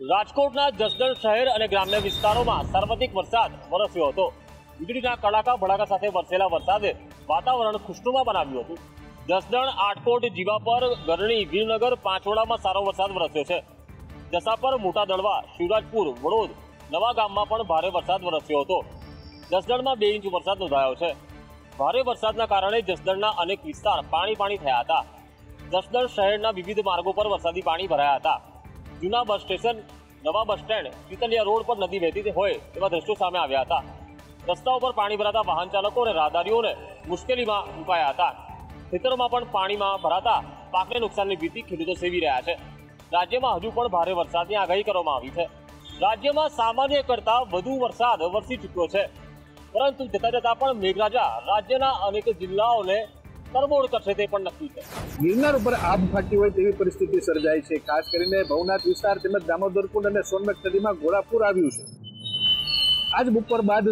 રાજકોટના જસદણ શહેર અને ગ્રામ્ય વિસ્તારોમાં સર્વાધિક વરસાદ વરસ્યો હતો। વીજળીના કડાકા ભડાકા સાથે વરસેલા વરસાદે વાતાવરણ ખુશનુમા બનાવ્યું હતું। જસદણ, આટકોટ, જીવાપર, ગરણી, વીરનગર, પાંચોડામાં સારો વરસાદ વરસ્યો છે। જસાપર, મોટા દડવા, શિવરાજપુર, વડોદ, નવા ગામમાં પણ ભારે વરસાદ વરસ્યો હતો। જસદણમાં 2 ઇંચ વરસાદ નોંધાયો છે। ભારે વરસાદના કારણે જસદણના અનેક વિસ્તાર પાણી થયા હતા। જસદણ શહેરના વિવિધ માર્ગો પર વરસાદી પાણી ભરાયા હતા। જૂના બસ સ્ટેશન, નવા બસ સ્ટેન્ડ, ચીતલિયા રોડ પર નદી વહેતી હોય તેવા દ્રશ્યો સામે આવ્યા હતા। રસ્તાઓ પર પાણી ભરાતા વાહન ચાલકો અને રાહદારીઓને મુશ્કેલીમાં મુકાયા હતા। ખેતરોમાં પણ પાણીમાં ભરાતા પાકને નુકસાનની ભીતિ ખેડૂતો સેવી રહ્યા છે। રાજ્યમાં હજુ પણ ભારે વરસાદની આગાહી કરવામાં આવી છે। રાજ્યમાં સામાન્ય કરતા વધુ વરસાદ વરસી ચૂક્યો છે, પરંતુ જતા જતા પણ મેઘરાજા રાજ્યના અનેક જિલ્લાઓને તરબોળ કરશે તે પણ નક્કી છે। ગિરનાર ઉપર આબ ફાટી હોય તેવી પરિસ્થિતિ સર્જાઈ છે। ખાસ કરીને ભવનાથ વિસ્તાર તેમજ દામોદરકુંડ અને સોનમેર નદીમાં ઘોડાપૂર આવ્યું છે। આજ બપોર બાદ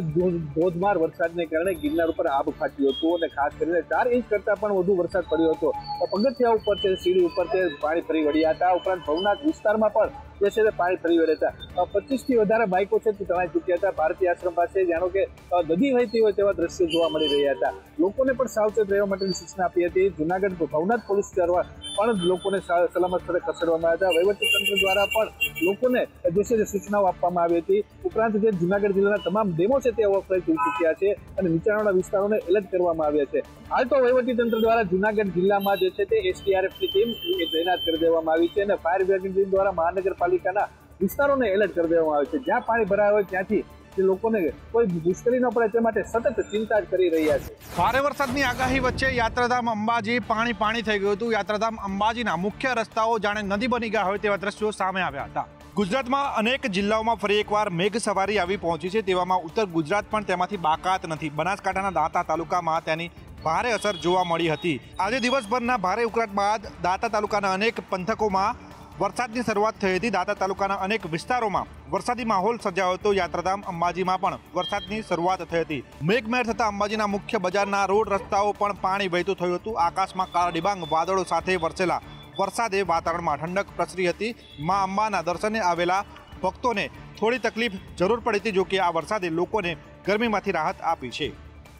ધોધમાર વરસાદને કારણે ગિરનાર ઉપર આબ ફાટ્યું હતું અને ખાસ કરીને 4 ઇંચ કરતા પણ વધુ વરસાદ પડ્યો હતો। પગથિયા ઉપર છે, સીડી ઉપર છે, પાણી ફરી વળ્યા હતા। ઉપરાંત ભવનાથ વિસ્તારમાં પણ જે છે તે પાણી ફરી વળ્યા હતા। 25 થી વધારે બાઇકો છે તે તણાઈ ચૂક્યા હતા। ભારતીય આશ્રમ પાસે જાણો કે નદી વહેતી હોય તેવા દ્રશ્યો જોવા મળી રહ્યા હતા। લોકોને પણ સાવચેત રહેવા માટેની સૂચના આપી હતી। જૂનાગઢ ભવનાથ પોલીસ દ્વારા પણ લોકોને સલામત સ્થળે ખસેડવામાં આવ્યા હતા। વહીવટીતંત્ર દ્વારા પણ લોકોને જે છે સૂચનાઓ આપવામાં આવી હતી। ઉપરાંત જે જૂનાગઢ જિલ્લાના તમામ ડેમો છે તે ઓવરફ્લો થઈ ચૂક્યા છે અને નીચાણવાળા વિસ્તારોને એલર્ટ કરવામાં આવ્યા છે। હાલ તો વહીવટીતંત્ર દ્વારા જૂનાગઢ જિલ્લામાં જે છે તે એસડીઆરએફની ટીમ તૈનાત કરી દેવામાં આવી છે અને ફાયર વિભાગની ટીમ દ્વારા મહાનગરપાલિકાના વિસ્તારોને એલર્ટ કરી દેવામાં આવે છે। જ્યાં પાણી ભરાય હોય ત્યાંથી જે લોકોને કોઈ મુશ્કેલી ન પડે તે માટે સતત ચિંતા જ કરી રહ્યા છે। ભારે વરસાદની આગાહી વચ્ચે યાત્રાધામ અંબાજી પાણી થઈ ગયું હતું। યાત્રાધામ અંબાજીના મુખ્ય રસ્તાઓ જાણે નદી બની ગયા હોય તેવા દ્રશ્યો સામે આવ્યા હતા। ગુજરાતમાં અનેક જિલ્લાઓમાં ફરી એકવાર મેઘ સવારી આવી પહોંચી છે, તેવામાં ઉત્તર ગુજરાત પણ તેમાંથી બાકાત નથી। બનાસકાંઠાના દાંતા તાલુકામાં તેની ભારે અસર જોવા મળી હતી। આજે દિવસભરના ભારે ઉકળાટ બાદ દાંતા તાલુકાના અનેક પંથકોમાં વરસાદની શરૂઆત થઈ હતી। દાંતા તાલુકાના અનેક વિસ્તારોમાં વરસાદી માહોલ સર્જાયો હતો। યાત્રાધામ અંબાજીમાં પણ વરસાદની શરૂઆત થઈ હતી। મેઘમહેર થતા અંબાજીના મુખ્ય બજારના રોડ રસ્તાઓ પણ પાણી વહેતું થયું હતું। આકાશમાં કાળા ડિબાંગ વાદળો સાથે વરસેલા વરસાદે વાતાવરણમાં ઠંડક પ્રસરી હતી। મા અંબાના દર્શને આવેલા ભક્તોને થોડી તકલીફ જરૂર પડી હતી, જોકે આ વરસાદે લોકોને ગરમીમાંથી રાહત આપી છે।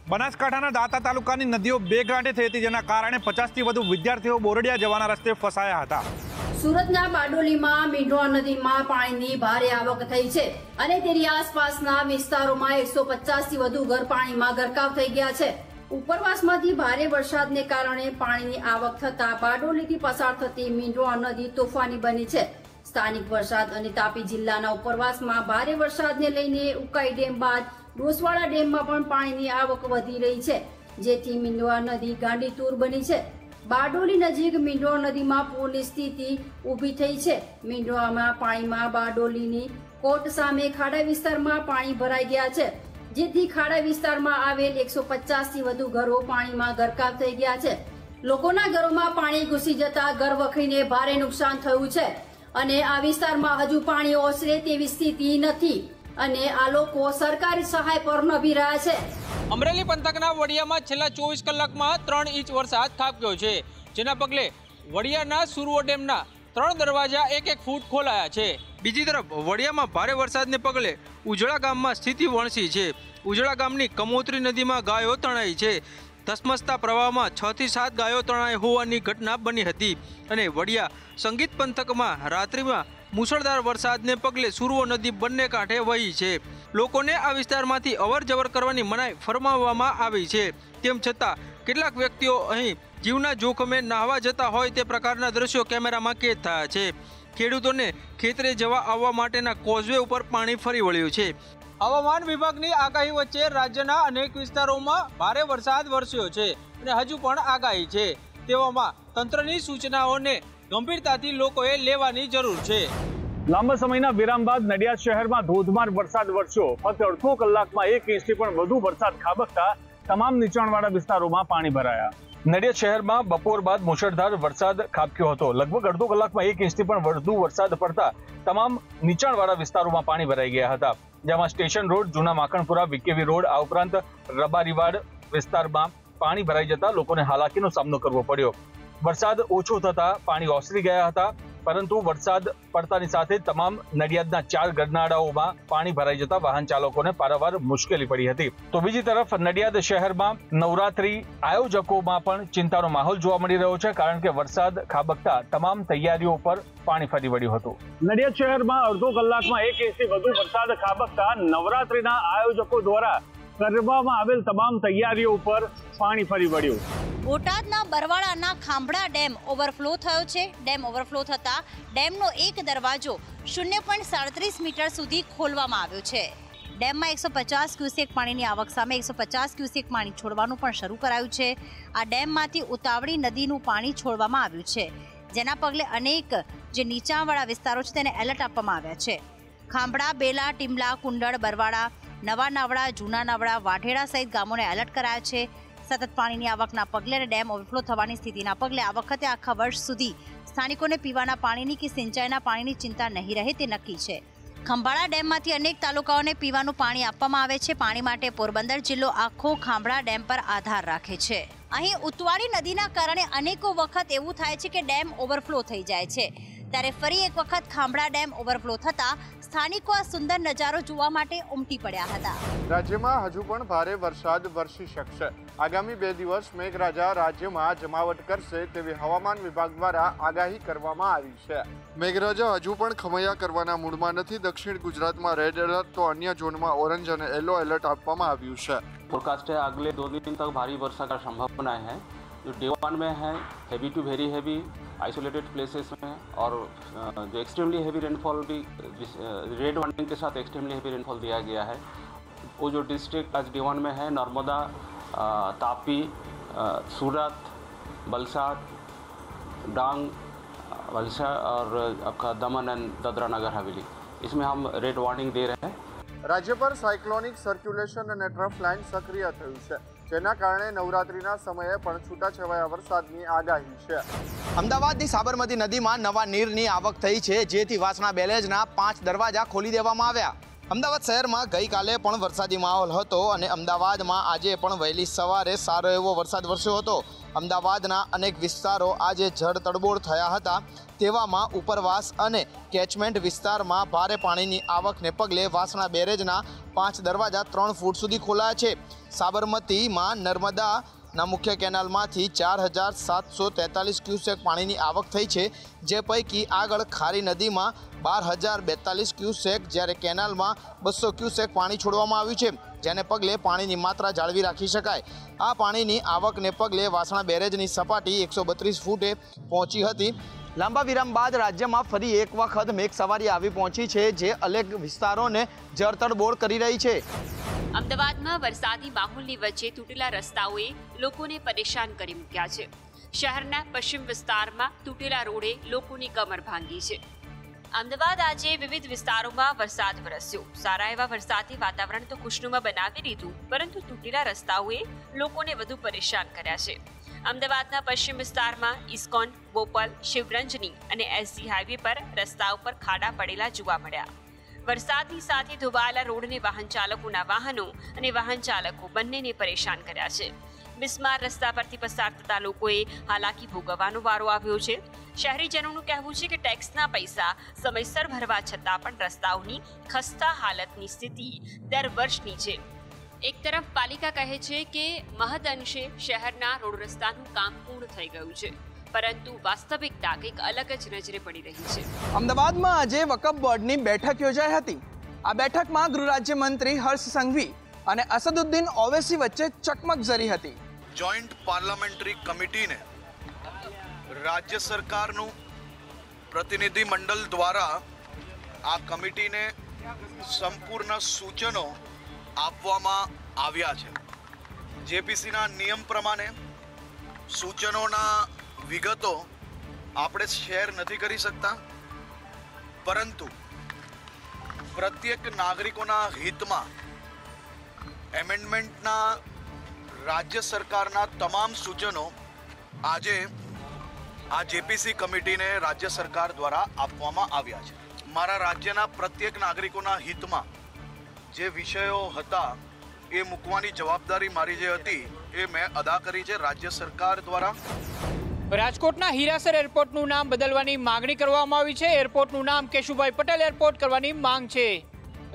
બનાસકાંઠાના દાંતા તાલુકાની નદીઓ બે ગાંઠે થઈ હતી, જેના કારણે 50થી વધુ વિદ્યાર્થીઓ બોરડિયા જવાના રસ્તે ફસાયા હતા। સુરતના બારડોલીમાં મીંઢોળા નદીમાં પાણીની ભારે આવક થઈ છે અને તેની આસપાસના વિસ્તારોમાં 150 થી વધુ ઘર પાણીમાં ગરકાવ થઈ ગયા છે। ઉપરવાસમાંથી ભારે વરસાદને કારણે પાણીની આવક થતા બારડોલીથી પસાર થતી મીંઢોળા નદી તોફાની બની છે। સ્થાનિક વરસાદ અને તાપી જિલ્લાના ઉપરવાસમાં ભારે વરસાદને લઈને ઉકાઈ ડેમ બાદ ડોસવાડા ડેમમાં પણ પાણીની આવક વધી રહી છે, જેથી મીંઢોળા નદી ગાંડીતુર બની છે। બારડોલી નજીક મીંઢોળા નદીમાં પૂરની સ્થિતિ ઊભી થઈ છે। મીંઢોળામાં પાણીમાં બારડોલીની કોટ સામે ખાડા વિસ્તારમાં પાણી ભરાઈ ગયા છે, જેથી ખાડા વિસ્તારમાં આવેલ 150 થી વધુ ઘરો પાણીમાં ગરકાવ થઈ ગયા છે। લોકોના ઘરોમાં પાણી ઘૂસી જતા ઘર વખરીને ભારે નુકસાન થયું છે અને આ વિસ્તારમાં હજુ પાણી ઓસરે તેવી સ્થિતિ નથી અને આ લોકો સરકારી સહાય પર નભી રહ્યા છે। અમરેલી પંથકના વડિયામાં છેલ્લા 24 કલાકમાં 3 ઇંચ વરસાદ ખાબક્યો છે, જેના પગલે વડિયાના સુરવો ડેમના 3 દરવાજા 1-1 ફૂટ ખોલાયા છે। બીજી તરફ વડિયામાં ભારે વરસાદને પગલે ઉજળા ગામમાં સ્થિતિ વણસી છે। ઉજળા ગામની કમોત્રી નદીમાં ગાયો તણાઈ છે। ધસમસતા પ્રવાહમાં 6 થી 7 ગાયો તણાઈ હોવાની ઘટના બની હતી અને વડિયા સંગીત પંથકમાં રાત્રિમાં મુસળધાર વરસાદને પગલે સુરવો નદી બંને કાંઠે વહી છે। લોકોને આ વિસ્તારમાંથી અવર જવર કરવાની મનાઈ ફરમાવવામાં આવી છે। તેમ છતાં કેટલાક વ્યક્તિઓ અહીં જીવના જોખમે નાહવા જતા હોય તે પ્રકારના દ્રશ્યો કેમેરામાં કેદ થયા છે। ખેડૂતોને ખેતરે જવા આવવા માટેના કોઝવે ઉપર પાણી ફરી વળ્યું છે। હવામાન વિભાગની આગાહી વચ્ચે રાજ્યના અનેક વિસ્તારોમાં ભારે વરસાદ વરસ્યો છે અને હજુ પણ આગાહી છે। તેવામાં તંત્રની સૂચનાઓને ગંભીરતાથી લોકોએ લેવાની જરૂર છે। લાંબા સમયના વિરામ બાદ નડિયાદ શહેરમાં ધોધમાર વરસાદ વરસ્યો। ફક્ત અડધો કલાકમાં 1 ઇંચથી પણ વધુ વરસાદ ખાબકતા તમામ નીચાણવાળા વિસ્તારોમાં પાણી ભરાયા। નડિયાદ શહેરમાં બપોર બાદ મુશળધાર વરસાદ ખાબક્યો હતો। લગભગ અડધો કલાકમાં 1 ઇંચથી પણ વધુ વરસાદ પડતા તમામ નીચાણવાળા વિસ્તારોમાં પાણી ભરાઈ ગયા હતા, જેમાં સ્ટેશન રોડ, જૂના માખણપુરા, વિકેવી રોડ, આ ઉપરાંત રબારીવાડ વિસ્તારમાં પાણી ભરાઈ જતા લોકોને હાલાકીનો સામનો કરવો પડ્યો। વરસાદ ઓછો થતા પાણી ઓસરી ગયા હતા। પરંતુ વરસાદ પડતાની સાથે તમામ નડિયાદના 4 ગરનાળાઓમાં પાણી ભરાઈ જતા વાહન ચાલકોને પારાવાર મુશ્કેલી પડી હતી. તો બીજી તરફ નડિયાદ શહેરમાં નવરાત્રી આયોજકોમાં પણ ચિંતાનો માહોલ જોવા મળી રહ્યો છે, કારણ કે વરસાદ ખાબકતા તમામ તૈયારીઓ પર પાણી ફરી વળ્યું હતું. નડિયાદ શહેરમાં અડધો કલાકમાં 1 ઇંચથી વધુ વરસાદ ખાબકતા નવરાત્રીના આયોજકો દ્વારા કરવામાં આવેલ તમામ તૈયારીઓ ઉપર પાણી ફરી વળ્યું. બોટાદના બરવાળાના ખાંભડા ડેમ ઓવરફ્લો થયો છે. ડેમ ઓવરફ્લો થતા ડેમનો એક દરવાજો 0.37 મીટર સુધી ખોલવામાં આવ્યો છે. ડેમમાં 150 ક્યુસેક પાણીની આવક સામે 150 ક્યુસેક પાણી છોડવાનું પણ શરૂ કરાયું છે. આ ડેમમાંથી ઉતાવળી નદીનું પાણી છોડવામાં આવ્યું છે, જેના પગલે અનેક જે નીચાણવાળા વિસ્તારો છે તેને એલર્ટ આપવામાં આવ્યા છે. ખાંભડા, બેલા, ટીમલા, કુંડળ, બરવાળા, નવા નાવડા, જૂના નાવડા, વાઢેડા સહિત ગામોને એલર્ટ કરાયા છે. સતત પાણીની આવકના પગલે અને ડેમ ઓવરફ્લો થવાની સ્થિતિના પગલે આ વખતે આખા વર્ષ સુધી સ્થાનિકોને પીવાના પાણીની કે સિંચાઈના પાણીની ચિંતા નહીં રહે તે નક્કી છે. ખંભાળા ડેમમાંથી અનેક તાલુકાઓને પીવાનું પાણી આપવામાં આવે છે. પાણી માટે પોરબંદર જિલ્લો આખો ખાંભળા ડેમ પર આધાર રાખે છે. અહીં ઉતવાળી નદીના કારણે અનેકો વખત એવું થાય છે કે ડેમ ઓવરફ્લો થઈ જાય છે, ત્યારે ફરી એક વખત ખાંભળા ડેમ ઓવરફ્લો થતા સ્થાનિકો આ સુંદર નજારો જોવા માટે ઉમટી પડ્યા હતા. રાજ્યમાં હજુ પણ ભારે વરસાદ વરસી શકશે. આગામી 2 દિવસ મેઘરાજા રાજ્યમાં જમાવટ કરશે તેવી હવામાન વિભાગ દ્વારા આગાહી કરવામાં આવી છે. મેઘરાજા હજુ પણ ખમૈયા કરવાના મૂડમાં નથી. દક્ષિણ ગુજરાતમાં રેડ એલર્ટ તો અન્ય ઝોનમાં ઓરેન્જ અને યેલો એલર્ટ આપવામાં આવ્યું છે. फोरकास्ट है अगले 2 दिन तक भारी वर्षा का संभावना है. जो डे 1 में है heavy to very heavy isolated places में, और जो एक्सट्रीमली हेवी रेनफॉल भी रेड वार्निंग के साथ एक्सट्रीमली हेवी रेनफॉल दिया गया है. वो जो डिस्ट्रिक्ट आज डे 1 में है नर्मदा, तापी, सूरत, वलसाड, डांग, वलसाड और आपका दमन एंड दादरा नगर हवेली, इसमें हम रेड वार्निंग दे रहे हैं. રાજ્ય પર સાયક્લોનિક સર્ક્યુલેશન અને ટ્રફ લાઇન સક્રિય થયું છે, જેના કારણે નવરાત્રીના સમયે પણ છૂટાછવાયા વરસાદની આગાહી છે. અમદાવાદની સાબરમતી નદીમાં નવા નીરની આવક થઈ છે, જેથી વાસણા બેરેજના 5 દરવાજા ખોલી દેવામાં આવ્યા. અમદાવાદ શહેરમાં ગઈકાલે પણ વરસાદી માહોલ હતો અને અમદાવાદમાં આજે પણ વહેલી સવારે સારો એવો વરસાદ વરસ્યો હતો. અમદાવાદના અનેક વિસ્તારો આજે જળ તડબોળ થયા હતા. તેવામાં ઉપરવાસ અને કેચમેન્ટ વિસ્તારમાં ભારે પાણીની આવકને પગલે વાસણા બેરેજના 5 દરવાજા 3 ફૂટ સુધી ખોલાયા છે. સાબરમતીમાં નર્મદાના મુખ્ય કેનાલમાંથી 4743 ક્યુસેક પાણીની આવક થઈ છે, જે પૈકી આગળ ખારી નદીમાં 12042 ક્યુસેક, જ્યારે કેનાલમાં 200 ક્યુસેક પાણી છોડવામાં આવ્યું છે, જેને પગલે પાણીની માત્રા જાળવી રાખી શકાય. આ પાણીની આવકને પગલે વાસણા બેરેજની સપાટી 132 ફૂટે પહોંચી હતી. લાંબા વિરામ બાદ રાજ્યમાં ફરી એક વખત મેઘસવારી આવી પહોંચી છે, જે અનેક વિસ્તારોને જળતળબોળ કરી રહી છે. અમદાવાદમાં વરસાદી માહોલની વચ્ચે તૂટેલા રસ્તાઓએ લોકોને પરેશાન કરી મૂક્યા છે. શહેરના પશ્ચિમ વિસ્તારમાં તૂટેલા રોડે લોકોની કમર ભાંગી છે. અમદાવાદ આજે વિવિધ વિસ્તારોમાં વરસાદ વરસ્યો. સારા એવા વરસાદથી વાતાવરણ તો ખુશનુમા બનાવી દીધું, પરંતુ તૂટેલા રસ્તાઓએ લોકોને વધુ પરેશાન કર્યા છે. અમદાવાદના પશ્ચિમ વિસ્તારમાં ઇસ્કોન, બોપલ, શિવરંજની અને એસજી હાઈવે પર રસ્તા ઉપર ખાડા પડેલા જોવા મળ્યા. વરસાદની સાથે ધોવાયેલા રોડને વાહન ચાલકોના વાહનો અને વાહન ચાલકો બંનેને પરેશાન કર્યા છે. બિસ્માર રસ્તા પરથી પસાર થતા લોકોએ હાલાકી ભોગવવાનો વારો આવ્યો છે. શહેરીજનોનું કહેવું છે કે ટેક્સના પૈસા સમયસર ભરવા છતાં પણ રસ્તાઓની ખસ્તા હાલતની સ્થિતિ દર વર્ષની છે. એક તરફ પાલિકા કહે છે કે મહદઅંશે શહેરના રોડ રસ્તાનું કામ પૂર્ણ થઈ ગયું છે, પરંતુ વાસ્તવિકતા કંઈક અલગ જ નજરે પડી રહી છે. અમદાવાદમાં આજે વકફ બોર્ડની બેઠક યોજાઈ હતી. આ બેઠકમાં ગૃહ રાજ્યમંત્રી હર્ષ સંઘવી અને અસદુદ્દીન ઓવૈસી વચ્ચે ચકમક જરી હતી. જોઈન્ટ પાર્લામેન્ટરી કમિટીને રાજ્ય સરકારનું પ્રતિનિધિ મંડળ દ્વારા આ કમિટીને સંપૂર્ણ સૂચનો આપવામાં આવ્યા છે. જેપીસીના નિયમ પ્રમાણે સૂચનોના વિગતો આપણે શેર નથી કરી શકતા, પરંતુ પ્રત્યેક નાગરિકોના હિતમાં એમેન્ડમેન્ટના રાજ્ય સરકારના તમામ સૂચનો આજે આ જેપીસી કમિટીને રાજ્ય સરકાર દ્વારા આપવામાં આવ્યા છે. મારા રાજ્યના પ્રત્યેક નાગરિકોના હિતમાં જે વિષયો હતા એ મૂકવાની જવાબદારી મારી જે હતી એ મેં અદા કરી છે રાજ્ય સરકાર દ્વારા. રાજકોટના હીરાસર એરપોર્ટનું નામ બદલવાની માંગણી કરવામાં આવી છે. એરપોર્ટનું નામ કેશુભાઈ પટેલ એરપોર્ટ કરવાની માંગ છે.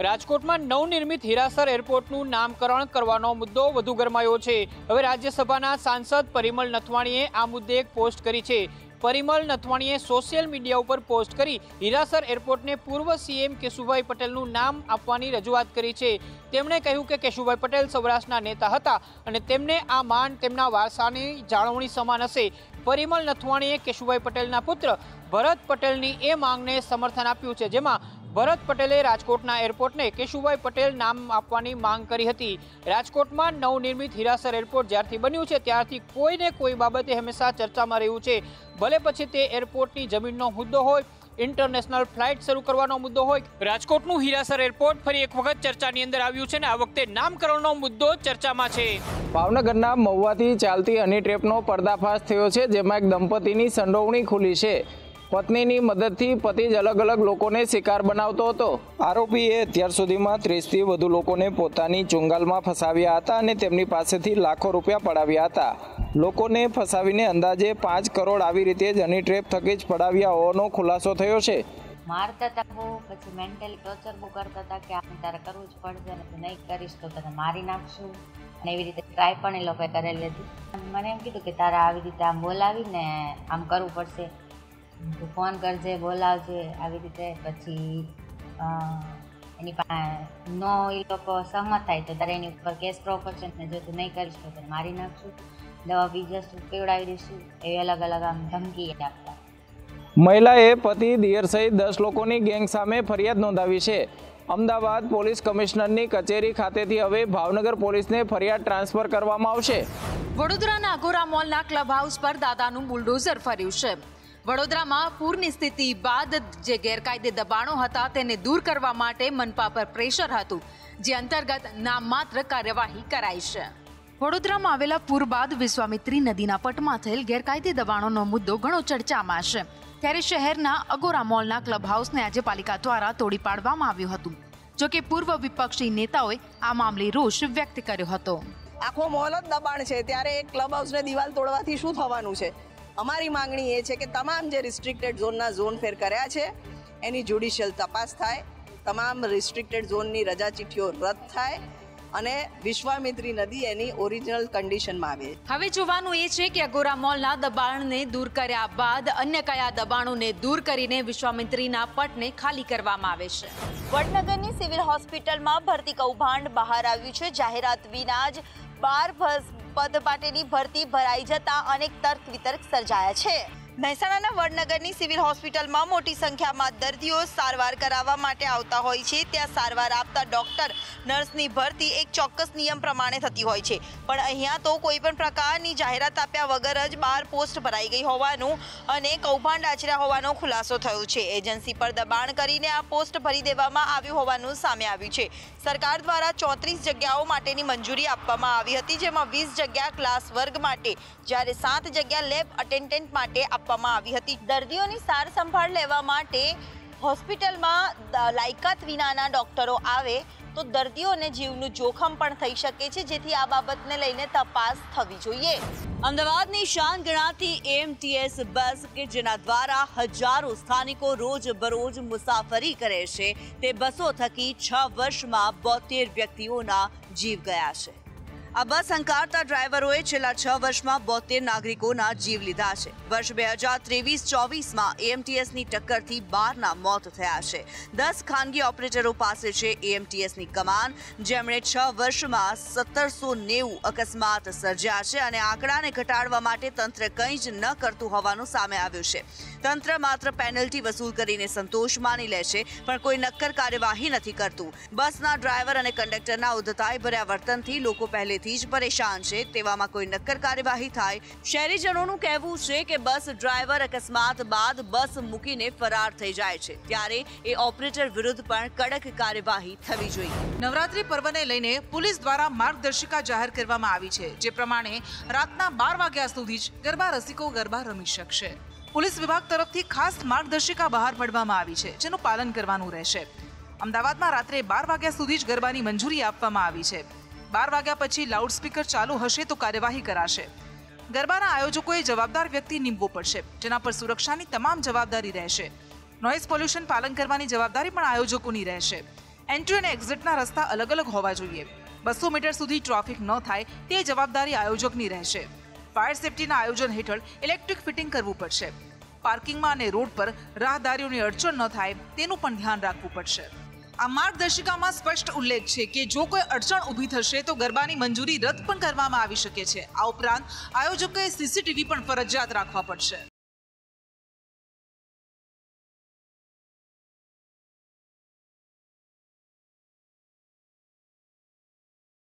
રાજકોટમાં નવનિર્મિત હીરાસર એરપોર્ટનું નામકરણ કરવાનો મુદ્દો વધુ ગરમાયો છે. હવે રાજ્યસભાના સાંસદ પરિમલ નથવાણીએ આ મુદ્દે એક પોસ્ટ કરી છે. પરિમલ નથવાણીએ સોશિયલ મીડિયા ઉપર પોસ્ટ કરી હીરાસર એરપોર્ટને પૂર્વ સીએમ કેશુભાઈ પટેલનું નામ આપવાની રજૂઆત કરી છે. તેમણે કહ્યું કે કેશુભાઈ પટેલ સૌરાષ્ટ્રના નેતા હતા અને તેમને આ માન તેમના વારસાની જાળવણી સમાન હશે. પરિમલ નથવાણીએ કેશુભાઈ પટેલના પુત્ર ભરત પટેલની એ માંગને સમર્થન આપ્યું છે, જેમાં ભરત પટેલે રાજકોટના એરપોર્ટને કેશુભાઈ પટેલ નામ આપવાની માંગ કરી હતી. રાજકોટમાં નવનિર્મિત હીરાસર એરપોર્ટ જ્યારથી બન્યું છે ત્યારથી કોઈને કોઈ બાબતે હંમેશા ચર્ચામાં રહ્યું છે. ભલે પછી તે એરપોર્ટની જમીનનો મુદ્દો હોય, ઇન્ટરનેશનલ ફ્લાઇટ શરૂ કરવાનો મુદ્દો હોય, રાજકોટનું હીરાસર એરપોર્ટ ફરી એક વખત ચર્ચાની અંદર આવ્યું છે ને આ વખતે નામકરણનો મુદ્દો ચર્ચામાં છે. ભાવનગરના મહુવાથી ચાલતી હની ટ્રેપનો પર્દાફાશ થયો છે, જેમાં એક દંપતીની સંડોવણી ખુલી છે. પત્નીની મદદથી પતિ જ અલગ અલગ લોકોને શિકાર બનાવતો હતો. આરોપીએ અત્યાર સુધીમાં 30થી વધુ લોકોને પોતાની ચુંગાલમાં ફસાવ્યા હતા અને તેમની પાસેથી લાખો રૂપિયા પડાવ્યા હતા. લોકોને ફસાવીને અંદાજે 5 કરોડ આવી રીતે જ હની ટ્રેપ થકી જ પડાવ્યા હોવાનો ખુલાસો થયો છે. મારતા હતા બહુ, પછી મેન્ટલી ટોર્ચર બહુ કરતા હતા કે આમ તારે કરવું જ પડશે અને તું નહીં કરીશ તો તને મારી નાખશું, અને એવી રીતે ટ્રાય પણ એ લોકોએ કરેલી હતી. મને એમ કીધું કે તારે આવી રીતે આમ બોલાવીને આમ કરવું પડશે, તું ફોન કરજે, બોલાવજે, આવી રીતે. પછી એની પાસે નો એ લોકો સહમત થાય તો તારે એની ઉપર કેસ કરવો પડશે, ને જો તું નહીં કરીશ તો તને મારી નાખશું, દવા બી જશું, પીવડાવી દઈશું, એવી અલગ અલગ આમ ધમકી આપતા. મહિલાએ પતિ, દિયર સહિત 10 લોકોની ગેંગ સામે ફરિયાદ નોંધાવી છે. અમદાવાદ પોલીસ કમિશનરની કચેરી ખાતેથી હવે ભાવનગર પોલીસને ફરિયાદ ટ્રાન્સફર કરવામાં આવશે. વડોદરાના અગોરા મોલના ક્લબ હાઉસ પર દાદાનું બુલડોઝર ફર્યું છે. વડોદરામાં પૂરની સ્થિતિ બાદ જે ગેરકાયદે દબાણો હતા તેને દૂર કરવા માટે મનપા પર પ્રેશર હતું, જે અંતર્ગત નામમાત્ર કાર્યવાહી કરાઈ છે. વડોદરામાં આવેલા પૂર બાદ વિશ્વામિત્રી નદીના પટમાં થયેલ ગેરકાયદે દબાણોનો મુદ્દો ઘણો ચર્ચામાં છે. ત્યારે શહેરના અગોરા મોલના ક્લબ હાઉસને આજે પાલિકા દ્વારા તોડી પાડવામાં આવ્યું હતું. જોકે પૂર્વ વિપક્ષી નેતાઓએ આ મામલે રોષ વ્યક્ત કર્યો હતો. આખો મોલ જ દબાણ છે, ત્યારે એક ક્લબ હાઉસને દિવાલ તોડવાથી શું થવાનું છે? અમારી માંગણી એ છે કે તમામ જે રિસ્ટ્રિક્ટેડ ઝોનના ઝોન ફેર કર્યા છે એની જ્યુડિશિયલ તપાસ થાય, તમામ રિસ્ટ્રિક્ટેડ ઝોનની રજા ચિઠ્ઠીઓ રદ થાય અને વિશ્વામિત્રી નદી એની ઓરિજિનલ કન્ડિશનમાં આવે. હવે જોવાનું એ છે કે અગોરા મોલના દબાણને દૂર કર્યા બાદ અન્ય કયા દબાણોને દૂર કરીને વિશ્વામિત્રીના પટને ખાલી કરવામાં આવે છે. વડનગરની સિવિલ હોસ્પિટલમાં ભરતી કૌભાંડ બહાર આવ્યું છે. જાહેરાત વિના જ 12 પદ માટેની ભરતી ભરાઈ જતા અનેક તર્ક વિતર્ક સર્જાયા છે. મહેસાણાના વડનગરની સિવિલ હોસ્પિટલમાં મોટી સંખ્યામાં દર્દીઓ સારવાર કરાવવા માટે આવતા હોય છે. ત્યાં સારવાર આપતા ડોક્ટર, નર્સની ભરતી એક ચોક્કસ નિયમ પ્રમાણે થતી હોય છે, પણ અહીંયા તો કોઈ પણ પ્રકારની જાહેરાત આપ્યા વગર જ 12 પોસ્ટ ભરાઈ ગઈ હોવાનું અને કૌભાંડ આચર્યા હોવાનો ખુલાસો થયો છે. એજન્સી પર દબાણ કરીને આ પોસ્ટ ભરી દેવામાં આવ્યું હોવાનું સામે આવ્યું છે. સરકાર દ્વારા 34 જગ્યાઓ માટેની મંજૂરી આપવામાં આવી હતી, જેમાં 20 જગ્યા ક્લાસ વર્ગ માટે, જ્યારે 7 જગ્યા લેબ અટેન્ડન્ટ માટે આપવામાં આવી હતી. દર્દીઓની સાર સંભાળ લેવા માટે હોસ્પિટલમાં લાયકાત વિનાના ડોક્ટરો આવે તો દર્દીઓને જીવનું જોખમ પણ થઈ શકે છે, જેથી આ બાબતને લઈને તપાસ થવી જોઈએ. અમદાવાદની શાન ગણાતી એએમટીએસ બસ કે જેના દ્વારા હજારો સ્થાનિકો રોજ બરોજ મુસાફરી કરે છે, તે બસો થકી 6 વર્ષમાં 72 વ્યક્તિઓના જીવ ગયા છે. આ બસ હંકારતા ડ્રાઈવરોએ છેલ્લા 6 વર્ષમાં 72 નાગરિકોના જીવ લીધા છે. વર્ષ 2023-24માં એએમટીએસની ટક્કરથી 12ના મોત થયા છે. 10 ખાનગી ઓપરેટરો પાસે છે એએમટીએસની કમાન, જેમણે 6 વર્ષમાં 1790 અકસ્માત સર્જ્યા છે અને આંકડાને ઘટાડવા માટે તંત્ર કંઈ જ ન કરતું હોવાનું સામે આવ્યું છે. તંત્ર માત્ર પેનલ્ટી વસૂલ કરીને સંતોષ માની લે છે, પણ કોઈ નક્કર કાર્યવાહી નથી કરતું. બસના ડ્રાઈવર અને કંડક્ટરના ઉદ્ધતાઈ ભર્યા વર્તનથી લોકો પહેલેથી જ પરેશાન છે. તેવામાં કોઈ નક્કર કાર્યવાહી થાય. શહેરીજનોનું કહેવું છે કે બસ ડ્રાઈવર અકસ્માત બાદ બસ મૂકીને ફરાર થઈ જાય છે, ત્યારે એ ઓપરેટર વિરુદ્ધ પણ કડક કાર્યવાહી થવી જોઈએ. નવરાત્રી પર્વને લઈને પોલીસ દ્વારા માર્ગદર્શિકા જાહેર કરવામાં આવી છે, જે પ્રમાણે રાતના 12 વાગ્યા સુધી જ ગરબા રસિકો ગરબા રમી શકશે. પોલીસ વિભાગ તરફથી ખાસ માર્ગદર્શિકા બહાર પાડવામાં આવી છે, જેનું પાલન કરવાનું રહેશે. અમદાવાદમાં રાત્રે 12 વાગ્યા સુધી જ ગરબાની મંજૂરી આપવામાં આવી છે. 12 વાગ્યા પછી લાઉડસ્પીકર ચાલુ હશે તો કાર્યવાહી કરાશે. ગરબાના આયોજકોએ જવાબદાર વ્યક્તિ નીમવો પડશે, જેના પર સુરક્ષાની તમામ જવાબદારી રહેશે. નોઇઝ પોલ્યુશન પાલન કરવાની જવાબદારી પણ આયોજકોની રહેશે. એન્ટ્રી અને એક્ઝિટના રસ્તા અલગ અલગ હોવા જોઈએ. 200 મીટર સુધી ટ્રાફિક ન થાય તે જવાબદારી આયોજકની રહેશે. ફાયર સેફટીના આયોજન હેઠળ ઇલેક્ટ્રિક ફિટિંગ કરવું પડશે. પાર્કિંગમાં અને રોડ પર રાહદારીઓની અડચણ ન થાય તેનું પણ ધ્યાન રાખવું પડશે. આ માર્ગદર્શિકામાં સ્પષ્ટ ઉલ્લેખ છે કે જો કોઈ અડચણ ઊભી થશે તો ગરબાની મંજૂરી રદ પણ કરવામાં આવી શકે છે. આ ઉપરાંત આયોજકોએ સીસીટીવી પણ ફરજિયાત રાખવા પડશે.